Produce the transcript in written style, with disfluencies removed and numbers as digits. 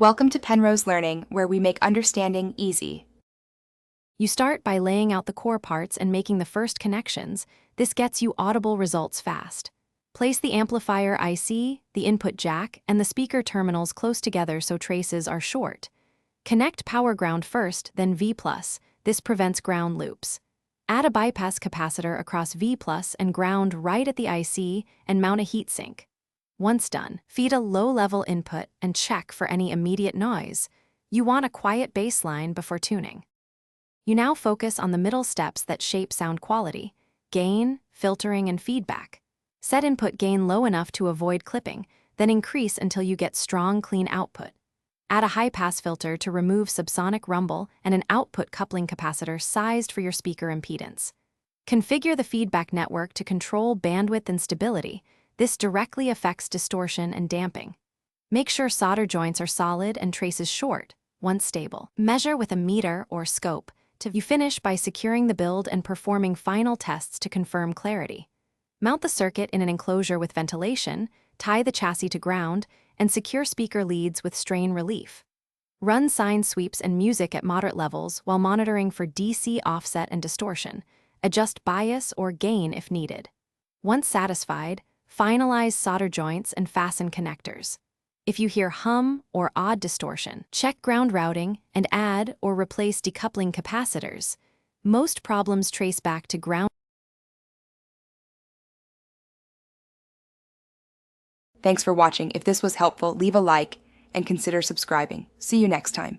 Welcome to Penrose Learning, where we make understanding easy. You start by laying out the core parts and making the first connections. This gets you audible results fast. Place the amplifier IC, the input jack, and the speaker terminals close together so traces are short. Connect power ground first, then V+. This prevents ground loops. Add a bypass capacitor across V+ and ground right at the IC and mount a heatsink. Once done, feed a low-level input and check for any immediate noise. You want a quiet baseline before tuning. You now focus on the middle steps that shape sound quality: gain, filtering, and feedback. Set input gain low enough to avoid clipping, then increase until you get strong, clean output. Add a high-pass filter to remove subsonic rumble and an output coupling capacitor sized for your speaker impedance. Configure the feedback network to control bandwidth and stability. This directly affects distortion and damping. Make sure solder joints are solid and traces short, once stable. Measure with a meter or scope. You finish by securing the build and performing final tests to confirm clarity. Mount the circuit in an enclosure with ventilation, tie the chassis to ground, and secure speaker leads with strain relief. Run sine sweeps and music at moderate levels while monitoring for DC offset and distortion. Adjust bias or gain if needed. Once satisfied, finalize solder joints and fasten connectors. If you hear hum or odd distortion, check ground routing and add or replace decoupling capacitors. Most problems trace back to ground. Thanks for watching. If this was helpful, leave a like and consider subscribing. See you next time.